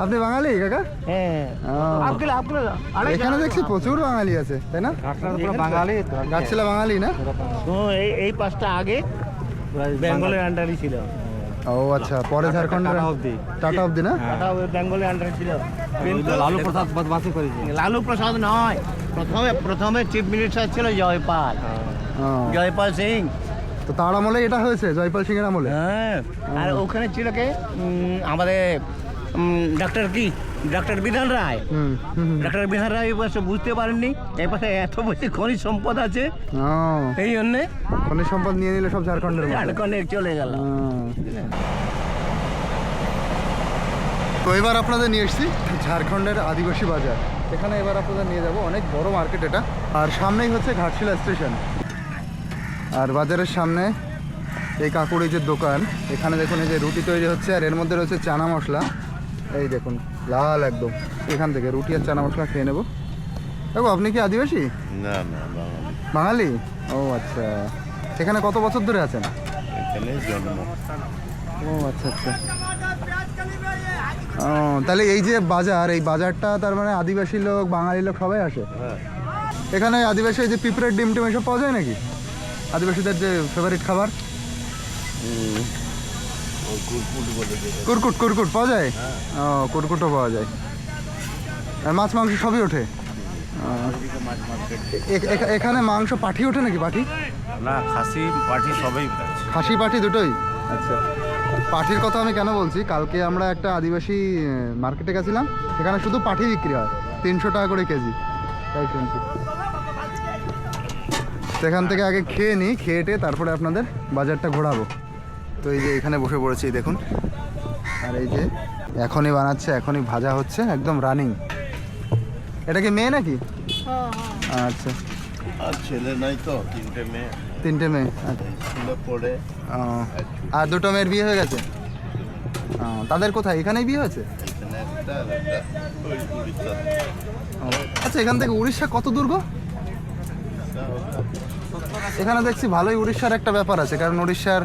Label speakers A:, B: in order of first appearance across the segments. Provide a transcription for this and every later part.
A: আপনি বাঙালি কাকা?
B: হ্যাঁ।
A: এখানে দেখছি প্রচুর বাঙালি আছে, তাই না?
B: বাঙালি
A: ঘাটশিলা বাঙালি না?
B: এই পাঁচটা আগে বেঙ্গলের আন্ডারই ছিল।
A: ও আচ্ছা, পরে ঝাড়খণ্ডের টাটা অবধি না?
B: টাটা বেঙ্গলের আন্ডারে ছিল।
C: লালু প্রসাদ বদমাশি করেছে।
B: লালু প্রসাদ নয়, প্রথমে চিফ মিনিস্টার ছিল জয়পাল, জয়পাল সিং।
A: তো তার আমলে এটা হয়েছে, জয়পাল সিং এর আমলে?
B: হ্যাঁ। আর ওখানে ছিল কে আমাদের ডক্টর বিধান রায়। ডক্টর বিধান রায় এই পাশে বুঝতে পারেননি, এই পাশে এত বেশি খনিজ সম্পদ আছে, এই জন্যে
A: খনিজ সম্পদ নিয়ে নিলে সব ঝাড়খণ্ডের মধ্যে।
B: ঝাড়খণ্ডে চলে গেল।
A: তো এবার আপনাদের নিয়ে এসেছি ঝাড়খণ্ডের আদিবাসী বাজার। এখানে এবার আপনাদের নিয়ে যাব, অনেক বড় মার্কেট এটা, আর সামনেই হচ্ছে ঘাটশিলা স্টেশন। আর বাজারের সামনে এই কাকুরিজের দোকান। এখানে দেখুন এই যে রুটি তৈরি হচ্ছে, আর এর মধ্যে রয়েছে চানা মশলা। এই দেখুন লাল একদম। এখান থেকে রুটি আর চানা মশলা খেয়ে নেবো। দেখো, আপনি কি আদিবাসী?
C: না না,
A: বাঙালি। ও আচ্ছা, এখানে কত বছর ধরে আছেন?
C: এখানে জন্ম।
A: ও আচ্ছা আচ্ছা। ও তাহলে এই যে বাজার, এই বাজারটা তার মানে আদিবাসী লোক, বাঙালি লোক সবাই আসে? এখানে আদিবাসী যে পিঁপড়ের ডিম টিম এসব পাওয়া যায় নাকি? আদিবাসীদের যে ফেভারিট খাবার কুরকুট, কুরকুট পাওয়া যায়? ও কুরকুটও পাওয়া যায়, আর মাছ মাংস সবই ওঠে? এখানে মাংস পাঠি ওঠে নাকি? পাঠি
C: না, খাসি পাটি সবই।
A: খাসি পাঠি দুটোই? আচ্ছা। পাঠির কথা আমি কেন বলছি, কালকে আমরা একটা আদিবাসী মার্কেটে গেছিলাম, সেখানে শুধু পাঠি বিক্রি হয় 300 টাকা করে কেজি, তাই শুনছি। সেখান থেকে আগে খেয়ে নিই, খেয়ে তারপরে আপনাদের বাজারটা ঘোরাবো। তো এই যে এখানে বসে পড়েছি দেখুন, আর এই যে এখনই বানাচ্ছে, এখনই ভাজা হচ্ছে, একদম রানিং। এটা কি মেয়ে নাকি? আচ্ছা।
C: আর ছেলে নাই তো,
A: তিনটে মেয়ে।
C: ছেলে পড়ে।
A: আর দুটো মেয়ের বিয়ে হয়ে গেছে? তাদের কোথায়? এখানেই বিয়ে হয়েছে?
C: এখানে একটা আর একটা ওই উড়িষ্যা।
A: আচ্ছা, এখান থেকে উড়িষ্যা কত দূর গো? এখানে দেখছি ভালোই উড়িষ্যার একটা ব্যাপার আছে, কারণ উড়িষ্যার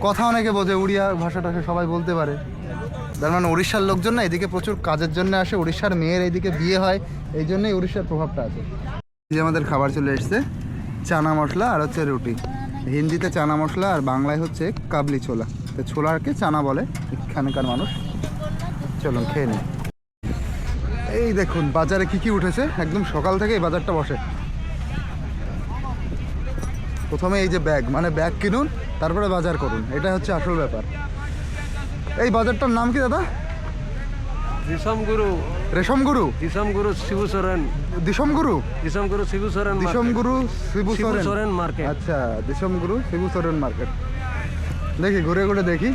A: কথা অনেকে বোঝে, উড়িয়া ভাষাটা সবাই বলতে পারে। তার মানে উড়িষ্যার লোকজন না এদিকে প্রচুর কাজের জন্য আসে, উড়িষ্যার মেয়ের এইদিকে বিয়ে হয়, এই জন্যই উড়িষ্যার প্রভাবটা আছে। এই যে আমাদের খাবার চলে এসছে, চানা মশলা আর হচ্ছে রুটি। হিন্দিতে চানা মশলা আর বাংলায় হচ্ছে কাবলি ছোলা। তো ছোলাকে চানা বলে এখানকার মানুষ। চলুন খেয়ে নিই। এই দেখুন বাজারে কি কি উঠেছে, একদম সকাল থেকে এই বাজারটা বসে। প্রথমে এই যে ব্যাগ, মানে ব্যাগ কিনুন তারপরে বাজার করুন, এটা হচ্ছে আসল ব্যাপার। এই বাজারটার নাম কি দাদা?
D: দিসমগুরু।
A: রেশমগুরু?
D: দিসমগুরু শিবু সোরেন।
A: দিসমগুরু?
D: দিসমগুরু শিবু সোরেন।
A: দিসমগুরু শিবু
D: শিবু
A: সোরেন
D: সোরেন মার্কেট।
A: আচ্ছা, দিসমগুরু শিবু সোরেন মার্কেট। দেখি ঘুরে ঘুরে দেখি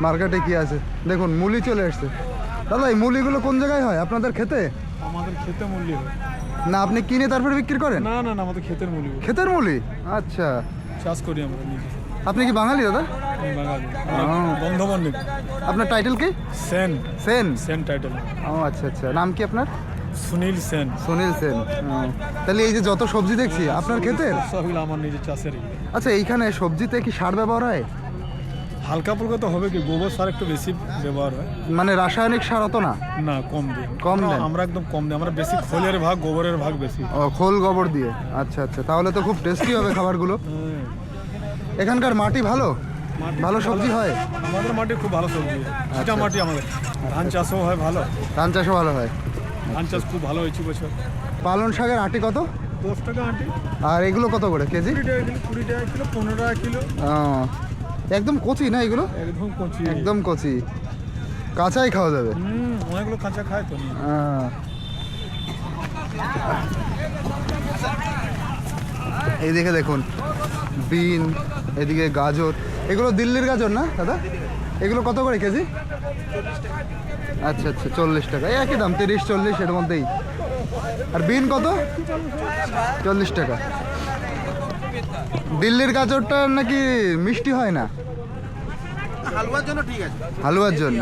A: মার্কেটে কি আছে। দেখুন মুলি চলে এসছে। দাদা এই মুলিগুলো কোন জায়গায় হয় আপনাদের খেতে?
E: আমাদের খেতে মূল্য হয়
A: না আপনি কিনে তারপরে বিক্রি করেন?
E: না না না, আমাদের ক্ষেতের মূল্য
A: ক্ষেতের মুলি? আচ্ছা।
E: চাষ করি আমরা নিজে।
A: আপনি কি বাঙালি দাদা?
E: আমি বাঙালি। বন্ধবন্দিত।
A: আপনার টাইটেল কি?
E: সেন।
A: সেন?
E: সেন টাইটেল।
A: ও আচ্ছা আচ্ছা। নাম কি আপনার?
E: সুনীল সেন।
A: সুনীল সেন। তাহলে এই যে যত সবজি দেখছি আপনার ক্ষেতের?
E: সবগুলো আমার নিজের চাষের।
A: আচ্ছা, এইখানে সবজিতে কি সার ব্যবহার হয়?
E: হালকা ফুলকা তো হবে, কি গোবর সার একটু বেশি ব্যবহার হয়।
A: মানে রাসায়নিক সার অত না?
E: না, কম দিই।
A: কম দেন?
E: আমরা একদম কম দিই, আমরা বেশি খোলের ভাগ, গোবরের ভাগ বেশি।
A: ও খোল গোবর দিয়ে? আচ্ছা আচ্ছা, তাহলে তো খুব টেস্টি হবে খাবারগুলো। এখানকার মাটি ভালো? ভালো সবজি হয়?
E: আমাদের মাটি খুব ভালো সবজি, এটা মাটি আমাদের। ধান চাষও হয় ভালো।
A: ধান চাষও ভালো হয়?
E: ধান চাষ খুব ভালো হয়েছে বছর।
A: পালং শাকের আটি কত?
E: 10 টাকা আঁটি।
A: আর এগুলো কত করে কেজি?
E: 20 টাকা কিলো, 20 টাকা কিলো, 15 টাকা কিলো।
A: একদম কচি না এগুলো?
E: একদম কচি।
A: একদম কচি, কাঁচাই খাওয়া যাবে।
E: অনেকগুলো কাঁচা খায় তো।
A: এইদিকে দেখুন বিন, এদিকে গাজর। এগুলো দিল্লির গাজর না দাদা? এগুলো কত করে কেজি? আচ্ছা আচ্ছা, 40 টাকা। এই একই দাম, 30-40 এর মধ্যেই। আর বিন কত? 40 টাকা। দিল্লির গাজরটা নাকি মিষ্টি হয় না?
C: হালুয়ার জন্য ঠিক আছে।
A: হালুয়ার জন্য?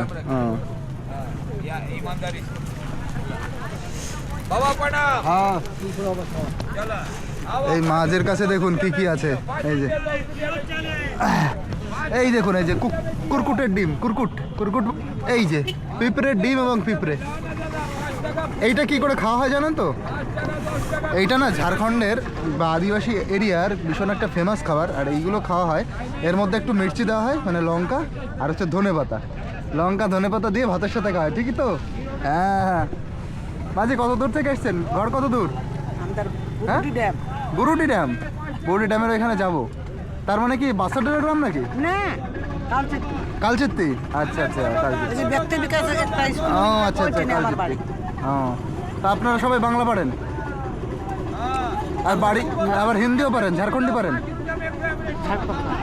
A: এই মাঝের কাছে দেখুন কি কি আছে। এই যে এই দেখুন এই যে কুরকুটের ডিম, কুরকুট এই যে পিঁপড়ের ডিম এবং পিঁপড়ে। এইটা কি করে খাওয়া হয় জানেন তো? এইটা না ঝাড়খণ্ডের বা আদিবাসী এরিয়ার ভীষণ একটা ফেমাস খাবার। আর এইগুলো খাওয়া হয়, এর মধ্যে একটু মির্চি দেওয়া হয়, মানে লঙ্কা আর হচ্ছে ধনেপাতা। লঙ্কা ধনেপাতা দিয়ে ভাতের সাথে খাওয়া হয়, ঠিকই তো? হ্যাঁ। মাঝি কত দূর থেকে এসছেন? ঘর কত দূর? হ্যাঁ, গুরুটি ড্যাম। গুরুটি ড্যামের ওইখানে যাব। তার মানে কি বাসাডোরা গ্রাম নাকি?
F: না
A: কালচিত্তি। আচ্ছা আচ্ছা, কালচিত্তি।
F: ব্যক্তি বিকাশের একটা স্কুল
A: ও আচ্ছা আচ্ছা, কালচিত্তি। ও, তা আপনারা সবাই বাংলা পারেন? আর বাড়ি আবার হিন্দিও পারেন? ঝাড়খণ্ডী পারেন?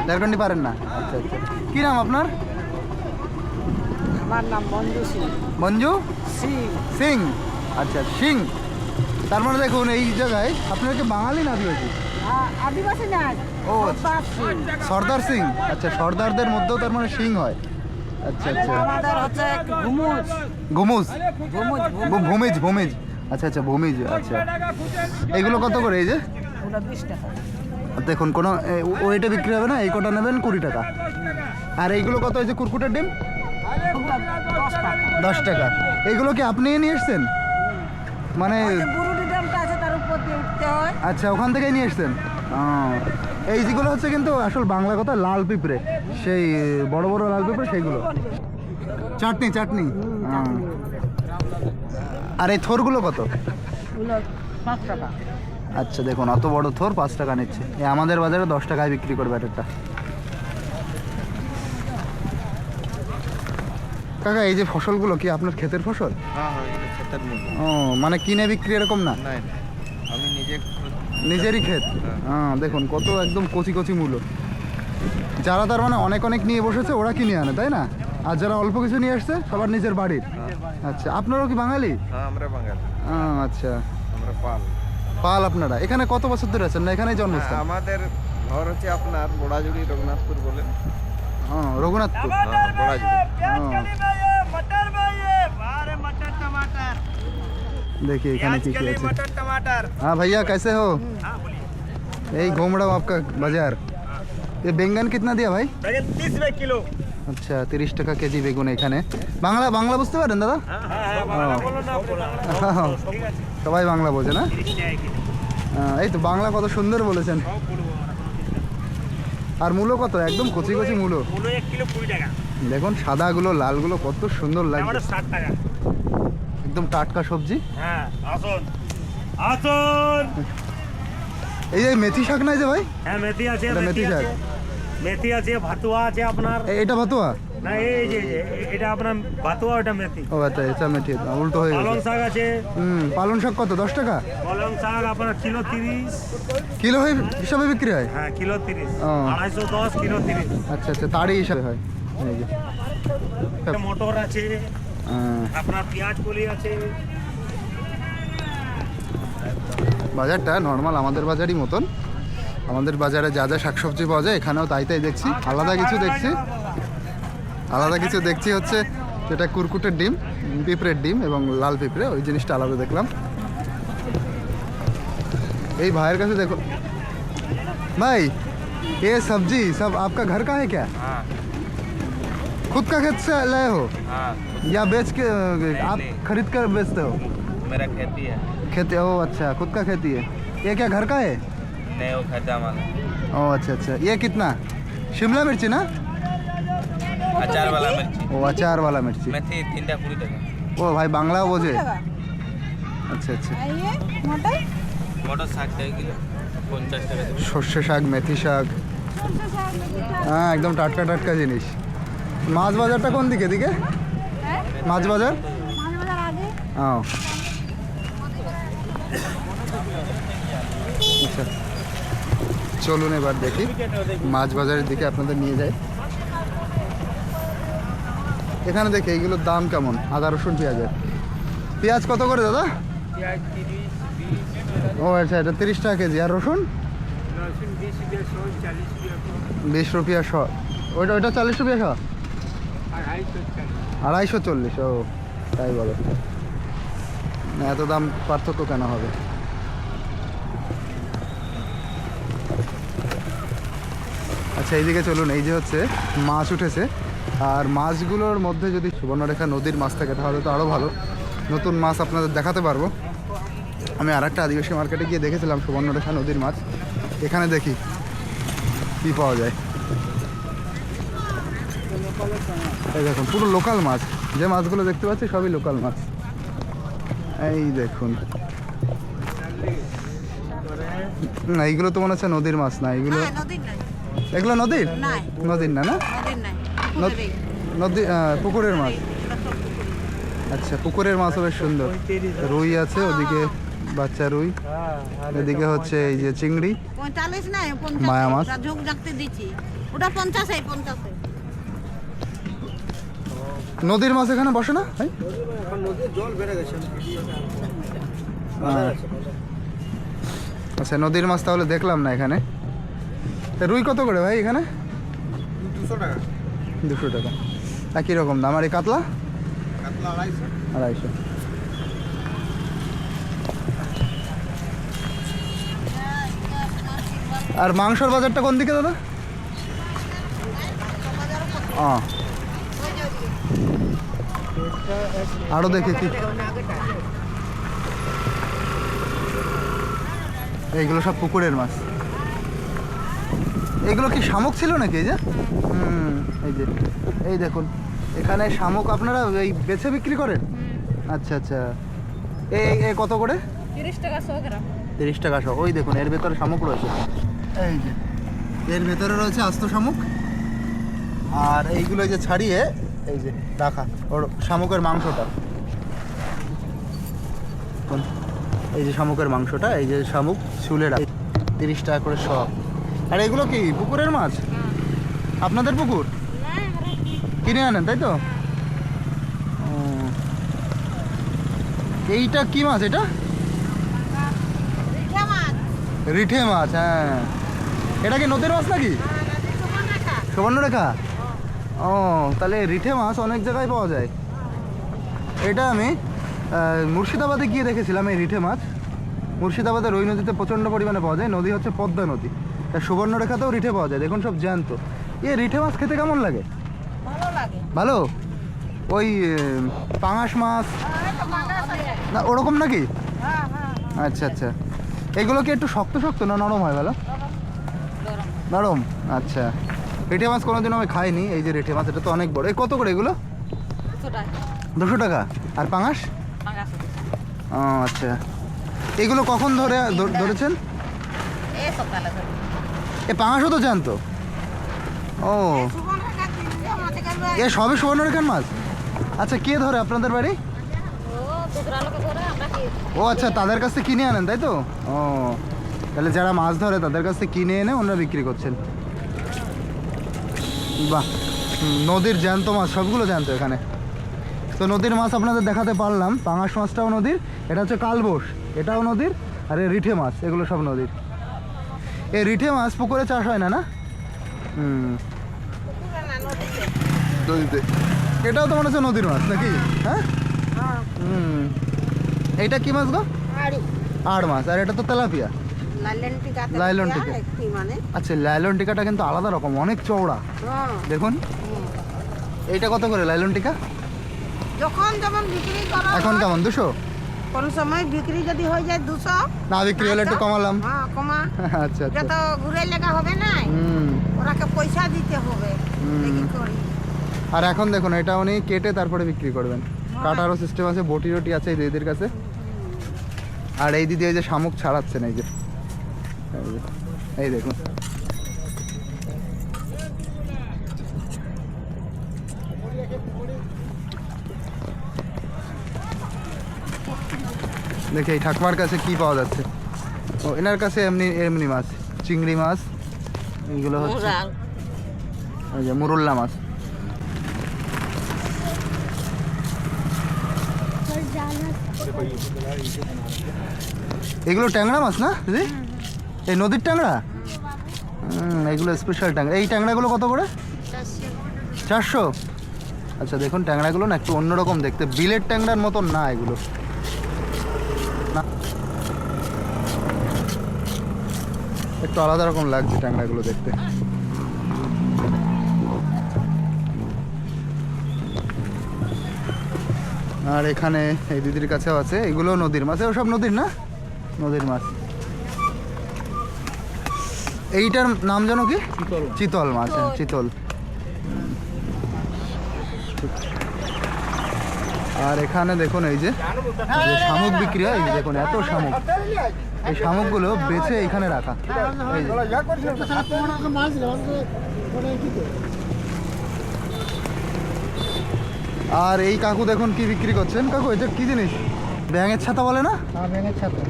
A: ঝাড়খণ্ডী পারেন না? আচ্ছা আচ্ছা। কি নাম আপনার?
F: আমার নাম মঞ্জু সিং।
A: মঞ্জু
F: সিং
A: সিং। আচ্ছা, সিং। তার মানে দেখুন এই জায়গায় আপনারা কি বাঙালি না আদিবাসী?
F: আদিবাসী না,
A: ও সর্দার সিং। আচ্ছা, সর্দারদের মধ্যেও তার মানে সিং হয়। আচ্ছা আচ্ছা।
F: আমাদের হচ্ছে ঘুমুজ
A: ঘুমুজ,
F: ঘুমুজ
A: ভূমিজ, ভূমিজ। আচ্ছা আচ্ছা, ভূমিজ। আচ্ছা, এগুলো কত করে? এই যে
F: 20 টাকা।
A: দেখুন কোনো ওইটা বিক্রি হবে না, এই কটা নেবেন 20 টাকা। আর এইগুলো কত? এই যে কুরকুটের ডিম
F: 10 টাকা।
A: 10 টাকা। এইগুলো কি আপনি নিয়ে এসছেন? মানে
F: গুরুটি ড্যামটা আছে তার উপর দিয়ে উঠতে হয়।
A: আচ্ছা, ওখান থেকেই নিয়ে এসছেন। এই যেগুলো হচ্ছে কিন্তু আসল বাংলা কথা লাল পিঁপড়ে, সেই বড় বড় লাল পিঁপড়ে সেইগুলো। চাটনি চাটনি। আর এই থোরগুলো কত?
F: ওগুলো 5 টাকা।
A: আচ্ছা, দেখুন অত বড় থোর 5 টাকা নিচ্ছে। এই আমাদের বাজারে 10 টাকায় বিক্রি করবে একটা। কাকা, এই যে ফসলগুলো কি আপনার ক্ষেতের ফসল? ও, মানে কিনে বিক্রি এরকম না?
C: আমি
A: নিজেরই ক্ষেত। হ্যাঁ, দেখুন কত একদম কচি কচি মূলো। যারা তার মানে অনেক অনেক নিয়ে বসেছে ওরা কিনে আনে, তাই না? আর যারা অল্প কিছু নিয়ে আসছে সবার নিজের বাড়ির। আচ্ছা, আপনারাও কি বাঙালি?
C: হ্যাঁ, আমরা বাঙালি।
A: আচ্ছা,
C: আমরা পাল।
A: পাল। আপনারা এখানে কত বছর ধরে আছেন? না এখানেই জন্মস্থান?
C: আমাদের ঘর হচ্ছে আপনার বোড়াজুড়ি, রঘুনাথপুর বলে।
A: রঘুনাথপুর।
C: বোড়াজুড়ি।
A: देखिए এখানে কি কি আছে। हाँ भैया, कैसे हो? यही घूम रहा हूँ आपका बाजार। ये बैंगन कितना दिया भाई?
B: 30 रुपए किलो।
A: আচ্ছা, 30 টাকা কেজি বেগুন এখানে। বাংলা বাংলা বুঝতে পারেন দাদা? সবাই বাংলা বোঝে না? এই তো বাংলা কত সুন্দর বলেছেন। আর মূলো কত? একদম কচি কচি মূলো।
B: 1 কিলো 20 টাকা।
A: দেখুন সাদাগুলো লালগুলো কত সুন্দর লাগছে।
B: 60 টাকা।
A: একদম টাটকা সবজি।
B: হ্যাঁ, আসুন আসুন।
A: এই যে মেথি শাক নাই যে ভাই?
B: হ্যাঁ, মেথি আছে।
A: এটা মেথি শাক।
B: মেথি আছে, ভাতুয়া আছে আপনার।
A: এটা ভাতুয়া?
B: না, এই যে এটা আপনার ভাতুয়া, ওটা মেথি।
A: ও আচ্ছা, এটা মেথি। উল্টো হয়ে
B: পালং
A: গেছে।
B: শাক আছে।
A: পালং শাক কত? 10 টাকা?
B: পালং শাক আপনার কিলো 30।
A: কিলো হিসাবে বিক্রি হয়?
B: হ্যাঁ, কিলো 30।
A: ও।
B: 210, কিলো 30।
A: আচ্ছা আচ্ছা, তারই হিসাবে হয়। এই যে
B: মটর আছে আপনার, পেঁয়াজ কলি আছে।
A: বাজারটা নর্মাল আমাদের বাজারই মতন। আমাদের বাজারে যা যা শাকসবজি পাওয়া যায় এখানেও তাই তাই দেখছি। আলাদা কিছু দেখছি হচ্ছে যেটা কুরকুটের ডিম, পিঁপড়ের ডিম এবং লাল পিঁপড়ে, ওই জিনিসটা আলাদা দেখলাম। এই ভাইয়ের কাছে দেখো ভাই, ये सब्जी सब आपका घर का है क्या? खुद का खेत से लाए हो या बेच के आप खरीद कर बेचते हो?
G: मेरा खेती है।
A: खेती? ओ अच्छा, खुद का खेती है। ये क्या घर का है?
G: नहीं, वो खरीदा माल है।
A: ओ अच्छा अच्छा। ये कितना? शिमला मिर्ची ना?
G: अचार वाला मिर्ची।
A: ও আচার वाला मिर्ची।
G: मेथी 3টা 20 টাকা।
A: ও ভাই বাংলাও বোঝে। আচ্ছা আচ্ছা।
G: মোটর 60 টাকা কিলো, 50 টাকা দেবে।
A: সর্ষে শাক, মেথি শাক। হ্যাঁ, একদম টাটকা টাটকা জিনিস। মাছ বাজারটা কোন দিকে দিকে? মাছ বাজার? ও আচ্ছা, চলুন এবার দেখি মাছ বাজারের দিকে আপনাদের নিয়ে যাই। এখানে দেখি এইগুলোর দাম কেমন। আদা রসুন পেঁয়াজের। পেঁয়াজ কত করে দাদা? ও আচ্ছা, এটা 30 টাকা কেজি। আর রসুন? 20 রুপিয়া শ। ওইটা 40 রুপিয়া শ? 240। ও তাই বলো, এত দাম পার্থক্য কেন হবে? আচ্ছা এইদিকে চলুন, এই যে হচ্ছে মাছ উঠেছে, আর মাছগুলোর মধ্যে যদি সুবর্ণরেখা নদীর মাছ থাকে তাহলে তো আরও ভালো, নতুন মাছ আপনাদের দেখাতে পারবো। আমি আর একটা আদিবাসী মার্কেটে গিয়ে দেখেছিলাম সুবর্ণরেখা নদীর মাছ, এখানে দেখি কী পাওয়া যায়। এই দেখুন পুরো লোকাল মাছ, যে মাছগুলো দেখতে পাচ্ছি সবই লোকাল মাছ। এই দেখুন, না এইগুলো তো মনে হচ্ছে নদীর মাছ না, এগুলো এগুলো নদীর নদীর না না নদী পুকুরের মাছ। আচ্ছা পুকুরের মাছও বেশ সুন্দর, রুই আছে ওদিকে, বাচ্চা রুই, এদিকে হচ্ছে এই যে চিংড়ি,
F: 45 নাই
A: মায়া মাছ।
F: ঝোঁক জাগতে দিচ্ছি, ওটা 50
A: নদীর মাছ এখানে বসে না ভাই? আচ্ছা নদীর মাছ তাহলে দেখলাম না এখানে। তা রুই কত করে ভাই এখানে?
C: 200 টাকা।
A: 200 টাকা, একই রকম দাম। আর এই কাতলা?
C: কাতলা 250।
A: 250। আর মাংসর বাজারটা কোন দিকে দাদা? আরো দেখি কি, এইগুলো সব পুকুরের মাছ। এগুলো কি শামুক ছিল নাকি? এই যে এই যে এই দেখুন এখানে শামুক আপনারা এই বেছে বিক্রি করেন? আচ্ছা আচ্ছা, এই কত করে?
F: 30 টাকা 100 গ্রাম।
A: 30 টাকা সহ। ওই দেখুন এর ভেতরে শামুক রয়েছে, এই যে এর ভেতরে রয়েছে আস্ত শামুক, আর এইগুলো যে ছাড়িয়ে এই যে রাখা ওর শামুকের মাংসটা, এই যে শামুকের মাংসটা, এই যে শামুক চুলে রাখা, 30 টাকা করে সব। আর এগুলো কি পুকুরের মাছ? আপনাদের পুকুর কিনে আনেন তাই তো? এইটা কি মাছ? এটা রিঠে মাছ। হ্যাঁ, এটা কি নদীর মাছ নাকি? সুবর্ণরেখা। ও তাহলে রিঠে মাছ অনেক জায়গায় পাওয়া যায়। এটা আমি মুর্শিদাবাদে গিয়ে দেখেছিলাম এই রিঠে মাছ। মুর্শিদাবাদের ওই নদীতে প্রচণ্ড পরিমাণে পাওয়া যায়, নদী হচ্ছে পদ্মা নদী। সুবর্ণরেখাতেও রিঠে পাওয়া যায়, দেখুন সব জ্যান্ত। রিঠে মাছ খেতে কেমন লাগে?
F: ভালো লাগে।
A: ভালো? ওই পাঙাশ মাছ না ওরকম নাকি? আচ্ছা আচ্ছা, এগুলো কি একটু শক্ত শক্ত না নরম হয়? ভালো নরম। আচ্ছা, রেঠে মাছ কোনোদিন আমি খাইনি। এই যে রেঠে মাছ, এটা তো অনেক বড়। এই কত করে এগুলো? 200 টাকা। আর পাঙাশ? ও আচ্ছা, এগুলো কখন ধরেছেন? এ পাঙাশও তো জানতো? ও এ সবই সুবর্ণরেখার মাছ? আচ্ছা, কে ধরে আপনাদের বাড়ি? ও আচ্ছা, তাদের কাছ থেকে কিনে আনেন তাই তো? ও তাহলে যারা মাছ ধরে তাদের কাছ থেকে কিনে এনে ওনারা বিক্রি করছেন। বাহ, নদীর জ্যান্ত মাছ সবগুলো জ্যান্ত এখানে। তো নদীর মাছ আপনাদের দেখাতে পারলাম। পাঙাশ মাছটাও নদীর, এটা হচ্ছে কালবোস, এটাও নদীর। আর এই রিঠে মাছ, এগুলো সব নদীর। এই রিঠে মাছ পুকুরে চাষ হয় না? না নদীতে। এটাও তো মনে হচ্ছে নদীর মাছ নাকি? হ্যাঁ। এইটা কি মাছ গো? আড় মাছ। আর এটা তো তেলাপিয়া, লাইলন টিকা। আচ্ছা, লাইলন টিকাটা কিন্তু আলাদা রকম, অনেক চওড়া দেখুন। এইটা কত করে লাইলন টিকা?
F: যখন যেমন বিক্রি করা
A: এখন কেমন? 200?
F: কোন সময় বিক্রি যদি হয়ে যায় 200,
A: না বিক্রি হলে একটু কমালাম।
F: হ্যাঁ কমা।
A: আচ্ছা
F: এটা
A: আচ্ছা,
F: তো ঘুরে লেখা হবে না, ওরাকে পয়সা দিতে হবে। দেখি করি।
A: আর এখন দেখুন এটা উনি কেটে তারপরে বিক্রি করবেন। কাটারও সিস্টেম আছে, বটি রটি আছে এই দিদির কাছে। আর এই দিদি এই যে শামুক ছাড়াচ্ছেন, এই যে এই দেখুন। দেখি এই ঠাকুমার কাছে কি পাওয়া যাচ্ছে। ও এনার কাছে এমনি এমনি মাছ, চিংড়ি মাছ, এইগুলো হচ্ছে এই যে মুরুল্লা মাছ। এগুলো ট্যাংরা মাছ না দিদি? এই নদীর ট্যাংরা? এগুলো স্পেশাল ট্যাংরা। এই ট্যাংরাগুলো কত করে? 400। আচ্ছা দেখুন, ট্যাংরাগুলো না একটু অন্যরকম দেখতে, বিলের ট্যাংরার মতন না এগুলো। না একটু আলাদা রকম লাগছে ট্যাংরাগুলো দেখতে। আর এখানে এই দিদির কাছেও আছে, এগুলো নদীর মাছ, সব নদীর না, নদীর মাছ। এইটার নাম যেন কি? চিতল মাছ, হ্যাঁ, চিতল। আর এখানে দেখুন এই যে শামুক বিক্রি হয়, এই যে দেখুন এত শামুক, এই শামুকগুলো বেছে এখানে রাখা। এই যে। আর এই কাকু দেখুন কি বিক্রি করছেন। কাকু এটা কি জিনিস? ব্যাঙের ছাতা বলে না?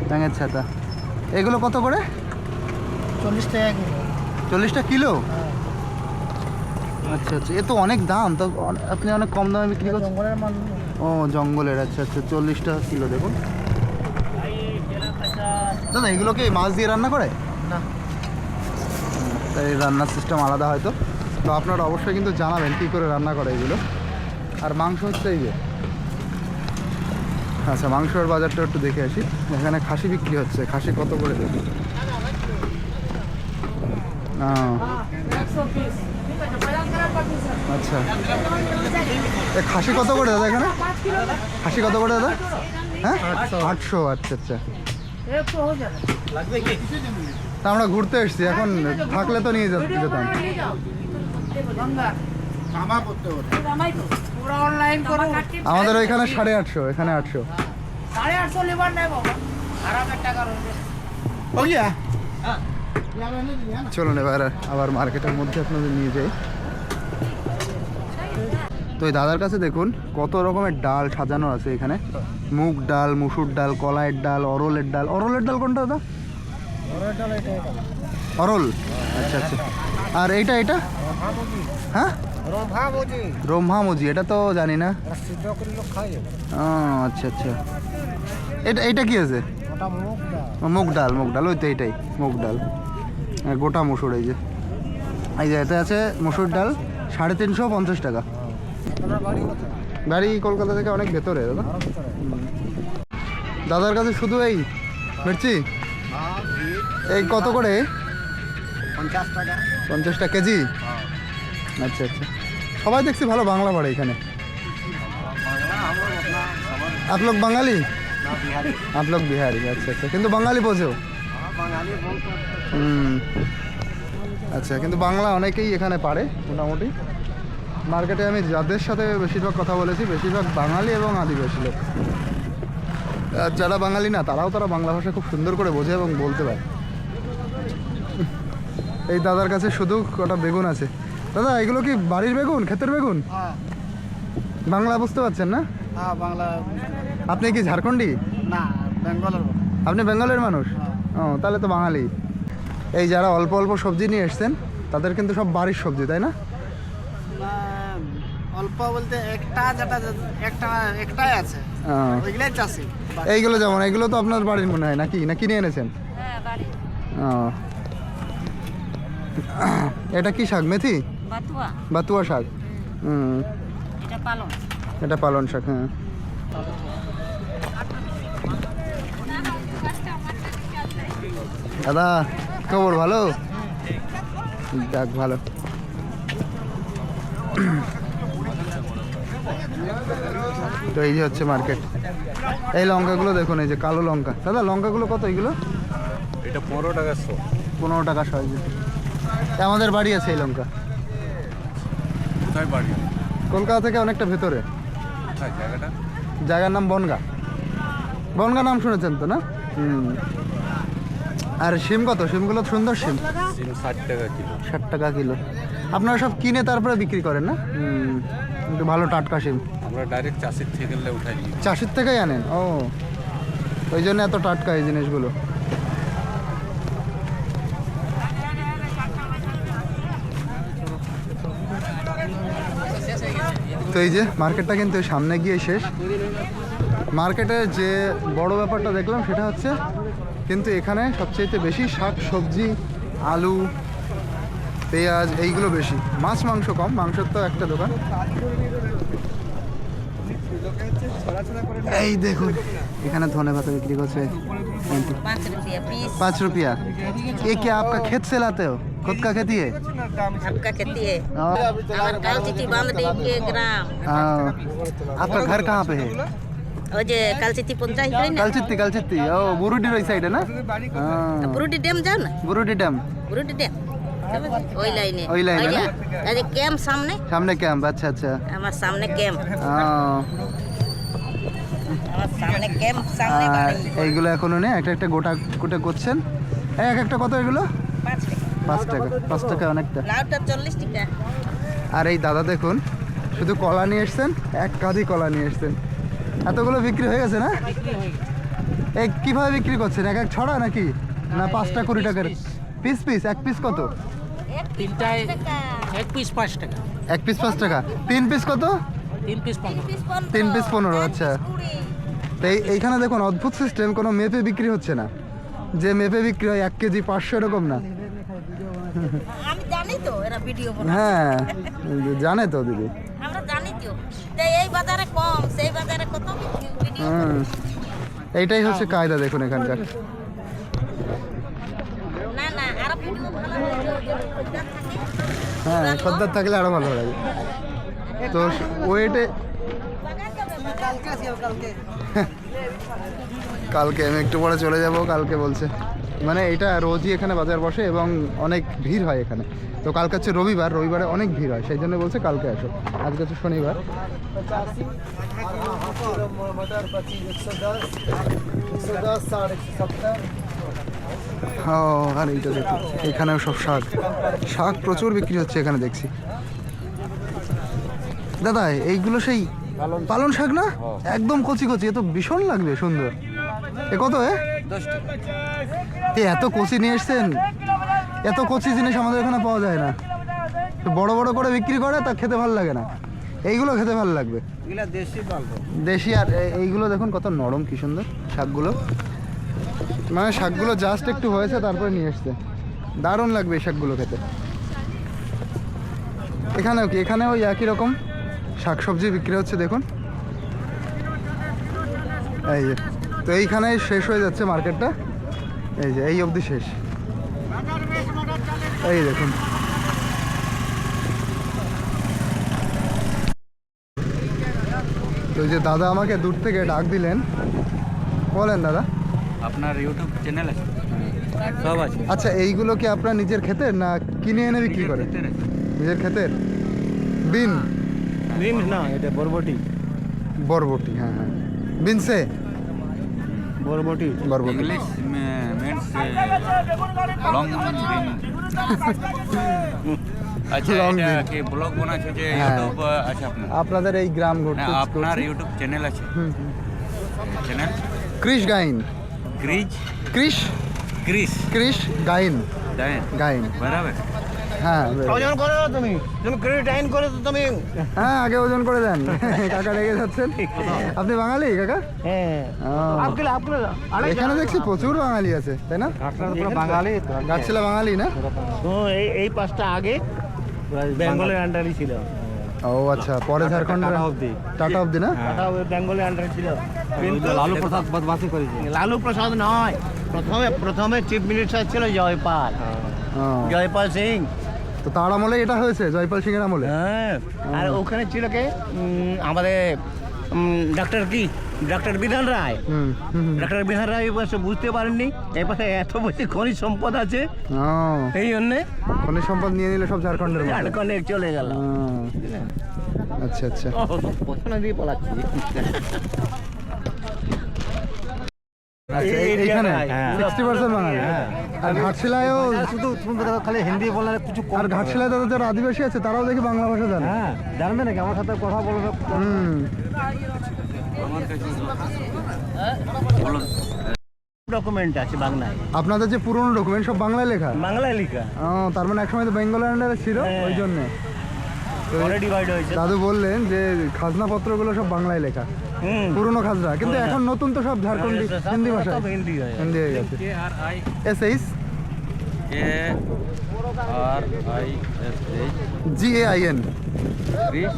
A: ব্যাঙের ছাতা। এগুলো কত করে?
H: 40 টাকা কিলো।
A: 40 টাকা কিলো? আচ্ছা আচ্ছা, এ তো অনেক দাম। তো আপনি অনেক কম দামে বিক্রি করছেন।
H: জঙ্গলের মাল।
A: ও জঙ্গলের, আচ্ছা আচ্ছা, 40 টাকা কিলো। দেখুন দাদা, এগুলো কি মাছ দিয়ে রান্না করে?
H: না,
A: তাই রান্নার সিস্টেম আলাদা হয়তো। তো আপনারা অবশ্যই কিন্তু জানাবেন কী করে রান্না করে এগুলো। আর মাংস হচ্ছে এই যে, আচ্ছা মাংসের বাজারটা একটু দেখে আসি। এখানে খাসি বিক্রি হচ্ছে। খাসি কত করে দেখি? আচ্ছা, এ খাসি কত করে দাদা এখানে? খাসি কত করে দাদা? হ্যাঁ 800। আচ্ছা আচ্ছা, তা আমরা ঘুরতে এসেছি, এখন থাকলে তো নিয়ে যেতাম। আমাদের ওইখানে 850, এখানে 800। চলুন এবার আবার মার্কেটের মধ্যে আপনাদের নিয়ে যাই। তো এই দাদার কাছে দেখুন কত রকমের ডাল সাজানো আছে এখানে। মুগ ডাল, মুসুর ডাল, কলাইয়ের ডাল, অরলের ডাল। অরলের ডাল কোনটা দাদা? অরল, আচ্ছা আচ্ছা। আর এইটা এটা? হ্যাঁ রম্ভামুজি, এটা তো জানি না। ও আচ্ছা আচ্ছা, এটা কি আছে? মুগ ডাল, মুগ ডাল, ওই তো এইটাই মুগ ডাল, গোটা মুসুর। এই যে এতে আছে মুসুর ডাল, 350 টাকা। বাড়ি কলকাতা থেকে অনেক ভেতরে দাদা। দাদার কাছে শুধু এই মির্চি, এই কত করে? 50 টাকা কেজি। আচ্ছা আচ্ছা, সবাই দেখছি ভালো বাংলা পড়ে এখানে। आप लोग বাঙালি? आप लोग बिहारी। अच्छा अच्छा, কিন্তু বাঙালি বোঝো? আচ্ছা, কিন্তু বাংলা অনেকেই এখানে পারে মোটামুটি। মার্কেটে আমি যাদের সাথে বেশিরভাগ কথা বলেছি, বেশিরভাগ বাঙালি এবং আদিবাসী লোক। আর যারা বাঙালি না, তারা বাংলা ভাষা খুব সুন্দর করে বোঝে এবং বলতে পারে। এই দাদার কাছে শুধু কটা বেগুন আছে। দাদা এগুলো কি বাড়ির বেগুন, ক্ষেতের বেগুন? বাংলা বুঝতে পারছেন না?
H: হ্যাঁ বাংলা।
A: আপনি কি ঝাড়খণ্ডী?
H: না, বেঙ্গলের।
A: আপনি বেঙ্গলের মানুষ? ও তাহলে তো বাঙালি। এই যারা অল্প অল্প সবজি নিয়ে এসছেন, তাদের কিন্তু সব বাড়ির সবজি, তাই না?
H: অল্প বলতে একটাই আছে, ওইগুলাই চাষি।
A: এইগুলো যেমন, এগুলো তো আপনার বাড়ির মনে হয় নাকি, না কিনে এনেছেন? ও, এটা কি শাক? মেথি, বাতুয়া শাক। এটা পালন শাক। হ্যাঁ, দাদা খবর ভালো? যাক ভালো। তো এই যে হচ্ছে মার্কেট। এই লঙ্কাগুলো দেখুন, এই যে কালো লঙ্কা। দাদা লঙ্কাগুলো কত এগুলো?
E: এটা 15 টাকা 100।
A: 15 টাকা 100। আমাদের বাড়ি আছে এই লঙ্কা।
E: কোথায় বাড়ি?
A: কলকাতা থেকে অনেকটা ভেতরে।
E: কোথায় জায়গাটা?
A: জায়গার নাম বনগা। বনগা নাম শুনেছেন তো না? আর শিম কত? শিমগুলো সুন্দর শিম।
E: 60 টাকা কিলো।
A: 60 টাকা কিলো। আপনারা সব কিনে তারপরে বিক্রি করেন না? একটু ভালো টাটকা শিম।
E: আমরা ডাইরেক্ট চাষির থেকে উঠাই নিই।
A: চাষির থেকেই আনেন? ও, ওই জন্য এত টাটকা এই জিনিসগুলো। তো এই যে মার্কেটটা কিন্তু সামনে গিয়ে শেষ। মার্কেটে যে বড় ব্যাপারটা দেখলাম সেটা হচ্ছে কিন্তু এখানে সবচেয়ে বেশি শাক সবজি, আলু, পেঁয়াজ এইগুলো বেশি। মাছ মাংস কম, মাংসের তো একটা দোকান। এই দেখুন এখানে ধনে পাতা বিক্রি করছে
F: 5 रुपया पीस
A: 5 रुपया। ये क्या आपका खेत से लाते हो? खुद का खेती है?
F: आपका खेती है
A: और
F: और कालचिटी बांध दी के ग्राम
A: आपका घर कहाँ पे है?
F: और जे कालचिटी पंचायत है ना
A: कलचित्ती ओ बुरुडी रोई साइड है ना?
F: बुरुडी डैम जाओ ना
A: बुरुडी डैम
F: बुरुडी डैम ওই লাইনে
A: ওই লাইনে না?
F: এই যে ক্যাম্প সামনে
A: সামনে ক্যাম্প। আচ্ছা আচ্ছা
F: আমার সামনে ক্যাম্প
A: আহ,
F: আমার সামনে ক্যাম্প সামনে
A: আর
F: বাড়ি
A: এইগুলো এখনো নেই, একটা একটা গোটা গোটা করছেন। এক একটা কত এগুলো?
F: 5 টাকা
A: 5 টাকা অনেকটা।
F: লাউটা 40 টাকা
A: আর এই দাদা দেখুন শুধু কলা নিয়ে এসছেন, এক কাঁধি কলা নিয়ে এসছেন। এতগুলো বিক্রি হয়ে গেছে না? এই কিভাবে বিক্রি করছেন? এক এক ছড়া নাকি না 5টা 20 টাকার পিস? এক পিস কত?
I: তিনটায় এক পিস 5 টাকা,
A: এক পিস 5 টাকা। 3 পিস কত?
I: 3 পিস 15।
A: 3 পিস 15। আচ্ছা, তো এইখানে দেখুন অদ্ভুত সিস্টেম, কোনো মেপে বিক্রি হচ্ছে না। যে মেপে বিক্রি হয় 1 কেজি 500 এরকম না।
F: আমি জানি তো এরা ভিডিও বানায়
A: হ্যাঁ জানে তো দিদি।
F: আমরা জানি তো তাই এই বাজারে কম সেই বাজারে কত ভিডিও
A: এইটাই হচ্ছে কায়দা দেখুন এখানকার।
F: না না আর ভিডিও ভালো থাকে
A: হ্যাঁ খদ্দের থাকলে আরো ভালো লাগে। তো ওয়েটে কালকে আমি একটু পরে চলে যাব। কালকে বলছে মানে এটা রোজই এখানে বাজার বসে এবং অনেক ভিড় হয় এখানে। তো কালকে হচ্ছে রবিবার, রবিবারে অনেক ভিড় হয়, সেই জন্য বলছে কালকে আসো। আজকে হচ্ছে শনিবার। ও আর এইটা দেখুন এখানেও সব শাক শাক প্রচুর বিক্রি হচ্ছে এখানে দেখছি। দাদা এইগুলো সেই পালন শাক না? একদম কচি কচি, এ তো ভীষণ লাগবে সুন্দর। এ কত?
G: 10 টাকা।
A: এত কচি নিয়ে এসছেন? এত কচি জিনিস আমাদের এখানে পাওয়া যায় না। তো বড় বড় করে বিক্রি করে, তা খেতে ভালো লাগে না। এইগুলো খেতে ভালো লাগবে,
C: এগুলা দেশি পালবো।
A: দেশি। আর এইগুলো দেখুন কত নরম, কি সুন্দর শাকগুলো। মানে শাকগুলো জাস্ট একটু হয়েছে তারপরে নিয়ে এসছে, দারুণ লাগবে এই শাকগুলো খেতে। এখানেও কি? এখানে ওই একই রকম শাকসবজি বিক্রি হচ্ছে দেখুন। এই যে, তো এইখানে শেষ হয়ে যাচ্ছে মার্কেটটা। এই যে এই অবধি শেষ। এই দেখুন তো এই যে দাদা আমাকে দূর থেকে ডাক দিলেন। বলেন দাদা।
G: আপনার ইউটিউব চ্যানেল আছে? সব আছে।
A: আচ্ছা এইগুলো কি আপনার নিজের ক্ষেতের না কিনে এনে বিক্রি করেন? নিজের ক্ষেতের। বিন
B: না এটা বরবটি
A: বরবটি। হ্যাঁ হ্যাঁ বিনসে
B: বরবটি
A: বরবটি।
G: इंग्लिश में मीन्स लॉन्ग बिन। আচ্ছা
A: Long
G: এটা
A: bin।
G: কি ব্লগ বানাচ্ছে যে
A: হ্যাঁ।
G: ইউটিউব আছে আপনার?
A: আপনাদের এই গ্রাম
G: না
A: ঘুরতে
G: আপনার ইউটিউব চ্যানেল আছে? চ্যানেল
A: ক্রিশ গাইন।
G: ক্রিজ
A: ক্রিশ
G: ক্রিস
A: ক্রিশ গাইন
G: দাইন
A: গাইন।
G: বরাবর।
A: হ্যাঁ
B: ওজন করে দাও তুমি ক্রেডিট করে তো তুমি।
A: হ্যাঁ আগে ওজন করে দেন। কাকা রেগে যাচ্ছেন। আপনি বাঙালি কাকা?
B: হ্যাঁ
A: ও, এখানে দেখছি প্রচুর বাঙালি আছে তাই না?
B: বাঙালি
A: গাছছিলা বাঙালি না?
B: এই পাঁচটা আগে বেঙ্গলের আন্ডারই ছিল।
A: ও আচ্ছা, পরে ঝাড়খণ্ড টাটা অবধি না?
B: টাটা বেঙ্গলের আন্ডারে ছিল, কিন্তু লালু প্রসাদ বদমাশি করেছে। লালু প্রসাদ নয়, প্রথমে চিফ মিনিস্টার ছিল জয়পাল
A: ও,
B: জয়পাল সিং।
A: তো তার আমলে এটা হয়েছে, জয়পাল সিং এর আমলে।
B: হ্যাঁ, আর ওখানে ছিল কে আমাদের ডাক্তার বিধান রায়। ডাক্তার বিধান রায় এই পাশে বুঝতে পারেননি, এই পাশে এত বেশি খনিজ সম্পদ আছে,
A: ও,
B: এই জন্যে
A: খনিজ সম্পদ নিয়ে নিলে সব ঝাড়খণ্ডের মধ্যে।
B: ঝাড়খণ্ডে চলে গেল।
A: ও, আচ্ছা আচ্ছা।
B: প্রথমে দিয়ে পলাচ্ছি।
A: আচ্ছা এইখানে 60% বাঙালি। আর ঘাটশিলায়ও
B: শুধু খালি হিন্দি বললে কিছু।
A: আর ঘাটশিলায় দাদা যারা আদিবাসী আছে তারাও দেখি বাংলা ভাষা জানে।
B: হ্যাঁ, জানবে নাকি আমার সাথে কথা বলবে। ডকুমেন্ট আছে বাংলায়।
A: আপনাদের যে পুরনো ডকুমেন্ট সব বাংলায় লেখা?
B: বাংলায় লেখা।
A: ও, তার মানে একসময় তো বেঙ্গল আন্ডারে ছিল, ওই জন্য
B: পরে ডিভাইড হয়েছে।
A: দাদু বললেন যে খাজনা পত্রগুলো সব বাংলায় লেখা, পুরনো খাজনা, কিন্তু এখন নতুন তো সব ঝাড়খণ্ডী হিন্দি ভাষায়,
B: হিন্দি হয়ে
A: হিন্দি হয়ে গেছে। SH
G: KRISH
A: GAIN
G: Chris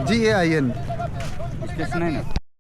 A: GAIN
G: station है ना?